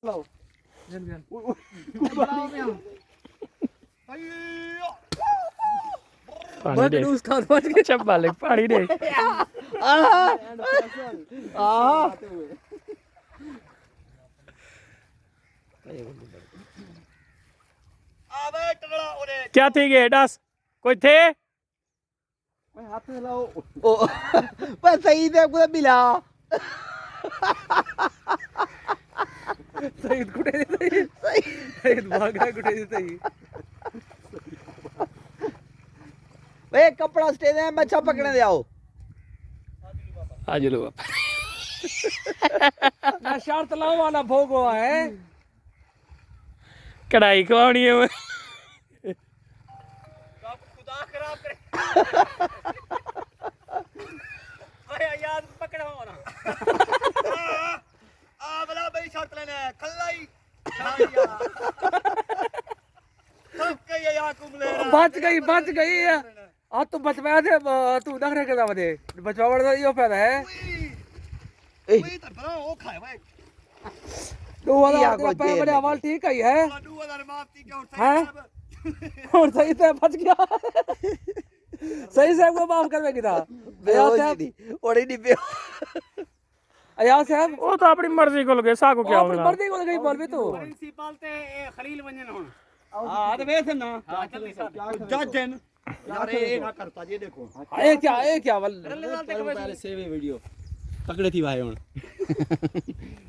लो जन जन बनाओ में पानी दे उस्ताद बच गए चब्बा ले पानी दे क्या थी गए दस कोई थे मैं हाथ में लाओ ओ पर सही से पूरा मिला सही कुटे सही सही भागा कुटे सही ए कपड़ा स्टेज में मच्छा पकड़ने दे आओ आज लो बाप ना शर्त लाओ वाला भोग हुआ है कढ़ाई खवानी है मैं खुदा खराब करे ओए यार पकड़ा हो ना आ बला भाई शर्त लेने खल्लाई सब के यार कुमले बच गई है आ तू बचवाया थे तू नखरे करदा वदे बचवावड़ दा यो फायदा है ए तो बड़ा ओ खाए भाई 2000 का पे बड़े हवाल ठीक ही है 2000 माफ थी क्या और सही से बच गया सही से को माफ करवेगी था अयाज साहब ओड़ी नहीं पे अयाज साहब वो तो अपनी मर्जी को लगे सा को क्या अपनी होगा मर्जी को गई बोल भी तू प्रिंसिपल ते खलील वंजन हुन हां तो वैसे ना जज है यार ये ना करता ये देखो ए क्या वल पहले सेव है वीडियो पकड़े थी भाई हुन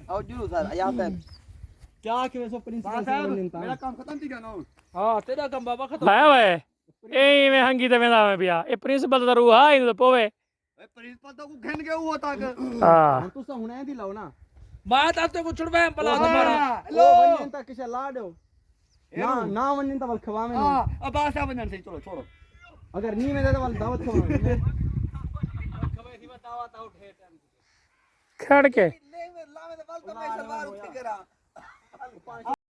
आओ जरूर सर अयाज साहब क्या कि वैसे प्रिंसिपल साहब मेरा काम खत्म थी क्या ना हां तेरा काम बाबा खत्म लाया वे ए में हंगी ते वेंदा में पिया ए प्रिंसिपल दा रूह हां इन तो पोवे ए प्रिंसिपल तो को घन के हुआ तक हां तू सा हुने दी लाओ ना बात आप तो को छुड़वे भला तुम्हारा लो वंजन तक किसे ला दो ना वंजन तो बल खवा में हां अब आशा वंजन से चलो छोड़ो अगर नी में दे तो बल दावत खवा में खवे थी दावत आउट है टाइम खड़ के ले में ला में तो बल तो मैं सलवार उठ के करा